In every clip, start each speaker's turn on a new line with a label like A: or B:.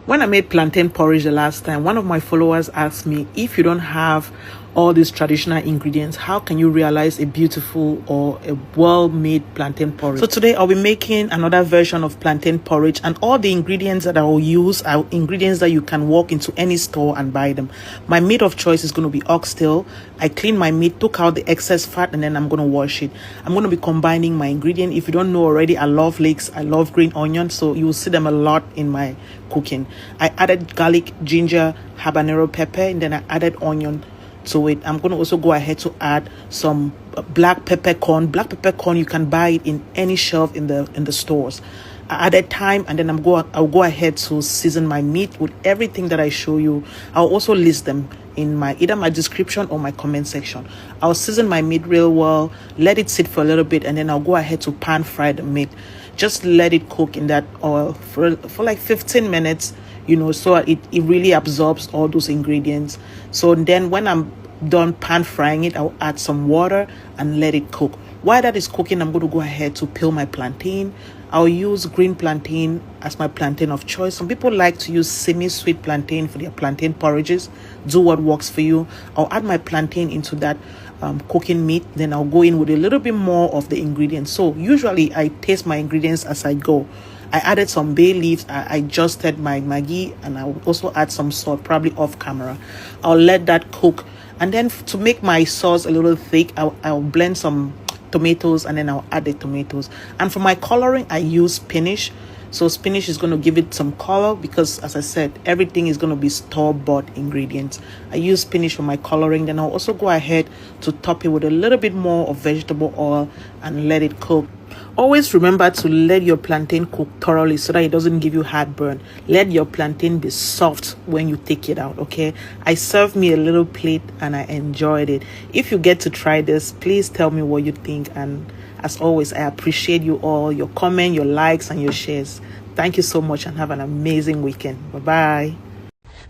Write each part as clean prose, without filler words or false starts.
A: When I made plantain porridge the last time, one of my followers asked me, if you don't have all these traditional ingredients, how can you realize a beautiful or a well-made plantain porridge? So today I'll be making another version of plantain porridge, and all the ingredients that I will use are ingredients that you can walk into any store and buy them. My meat of choice is going to be oxtail. I cleaned my meat, took out the excess fat, and then I'm going to wash it. I'm going to be combining my ingredient. If you don't know already, I love leeks, I love green onions, so you will see them a lot in my cooking. I added garlic, ginger, habanero pepper, and then I added onion to it. I'm going to also go ahead to add some black peppercorn. Black peppercorn, you can buy it in any shelf in the stores. I added thyme, and then I'll go ahead to season my meat with everything that I show you. I'll also list them in either my description or my comment section. I'll season my meat real well, let it sit for a little bit, and then I'll go ahead to pan fry the meat. Just let it cook in that oil for like 15 minutes, so it really absorbs all those ingredients. So then when I'm done pan frying it, I'll add some water and let it cook. While that is cooking, I'm going to go ahead to peel my plantain. I'll use green plantain as my plantain of choice. Some people like to use semi-sweet plantain for their plantain porridges. Do what works for you. I'll add my plantain into that cooking meat. Then I'll go in with a little bit more of the ingredients. So usually I taste my ingredients as I go. I added some bay leaves. I adjusted my Maggi, and I will also add some salt, probably off camera. I'll let that cook. And then to make my sauce a little thick, I'll blend some tomatoes, and then I'll add the tomatoes. And for my coloring, I use spinach. So spinach is going to give it some color, because as I said, everything is going to be store-bought ingredients. I use spinach for my coloring. Then I'll also go ahead to top it with a little bit more of vegetable oil and let it cook. Always remember to let your plantain cook thoroughly so that it doesn't give you heartburn. Let your plantain be soft when you take it out, okay? I served me a little plate and I enjoyed it. If you get to try this, please tell me what you think. And as always, I appreciate you all, your comment, your likes, and your shares. Thank you so much, and have an amazing weekend. Bye-bye.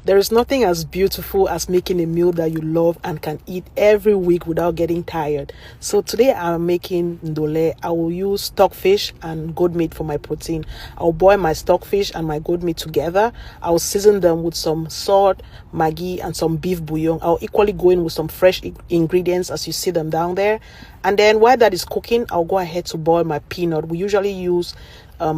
A: There is nothing as beautiful as making a meal that you love and can eat every week without getting tired. So today I'm making Ndole. I will use stockfish and goat meat for my protein. I'll boil my stockfish and my goat meat together. I'll season them with some salt, Maggi, and some beef bouillon. I'll equally go in with some fresh ingredients as you see them down there. And then while that is cooking, I'll go ahead to boil my peanut. We usually use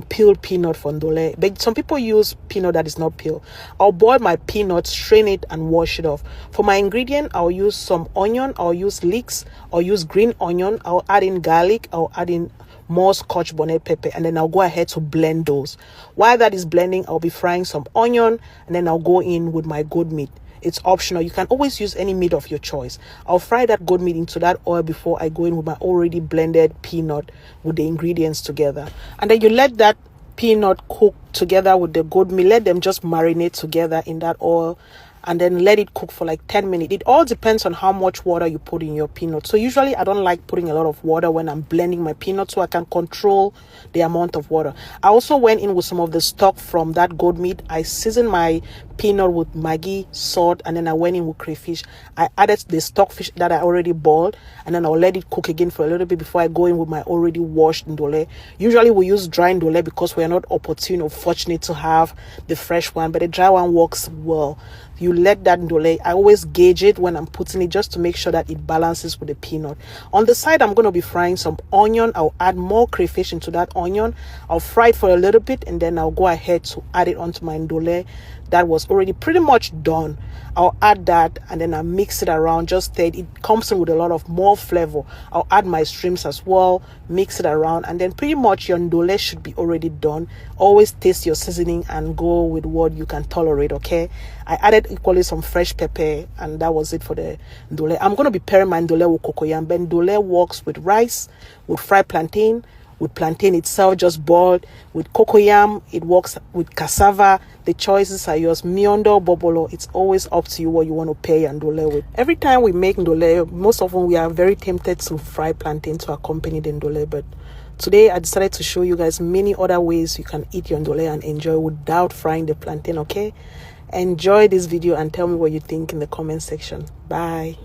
A: peeled peanut for Ndole, but some people use peanut that is not peeled. I'll boil my peanut, strain it, and wash it off. For my ingredient, I'll use some onion, I'll use leeks, I'll use green onion, I'll add in garlic, I'll add in more scotch bonnet pepper, and then I'll go ahead to blend those. While that is blending, I'll be frying some onion, and then I'll go in with my goat meat. It's optional. You can always use any meat of your choice. I'll fry that goat meat into that oil before I go in with my already blended peanut with the ingredients together. And then you let that peanut cook together with the goat meat. Let them just marinate together in that oil, and then let it cook for like 10 minutes. It all depends on how much water you put in your peanut. So usually I don't like putting a lot of water when I'm blending my peanut, so I can control the amount of water. I also went in with some of the stock from that goat meat. I seasoned my peanut with Maggi, salt, and then I went in with crayfish. I added the stockfish that I already boiled, and then I'll let it cook again for a little bit before I go in with my already washed Ndole. Usually we use dry Ndole because we are not opportune or fortunate to have the fresh one, but the dry one works well. You let that Ndole, I always gauge it when I'm putting it just to make sure that it balances with the peanut. On the side, I'm going to be frying some onion. I'll add more crayfish into that onion. I'll fry it for a little bit, and then I'll go ahead to add it onto my Ndole that was already pretty much done. I'll add that, and then I mix it around. Just that it comes in with a lot of more flavor. I'll add my shrimps as well, mix it around, and then pretty much your Ndole should be already done. Always taste your seasoning and go with what you can tolerate, okay? I added equally some fresh pepper, and that was it for the Ndole. I'm going to be pairing my Ndole with cocoyam. But Ndole works with rice, with fried plantain, with plantain itself just boiled, with cocoyam. It works with cassava. The choices are yours. Miondo, bobolo, it's always up to you what you want to pair your Ndole with. Every time we make Ndole, most often we are very tempted to fry plantain to accompany the Ndole, but today I decided to show you guys many other ways you can eat your Ndole and enjoy without frying the plantain, okay? Enjoy this video and tell me what you think in the comment section. Bye.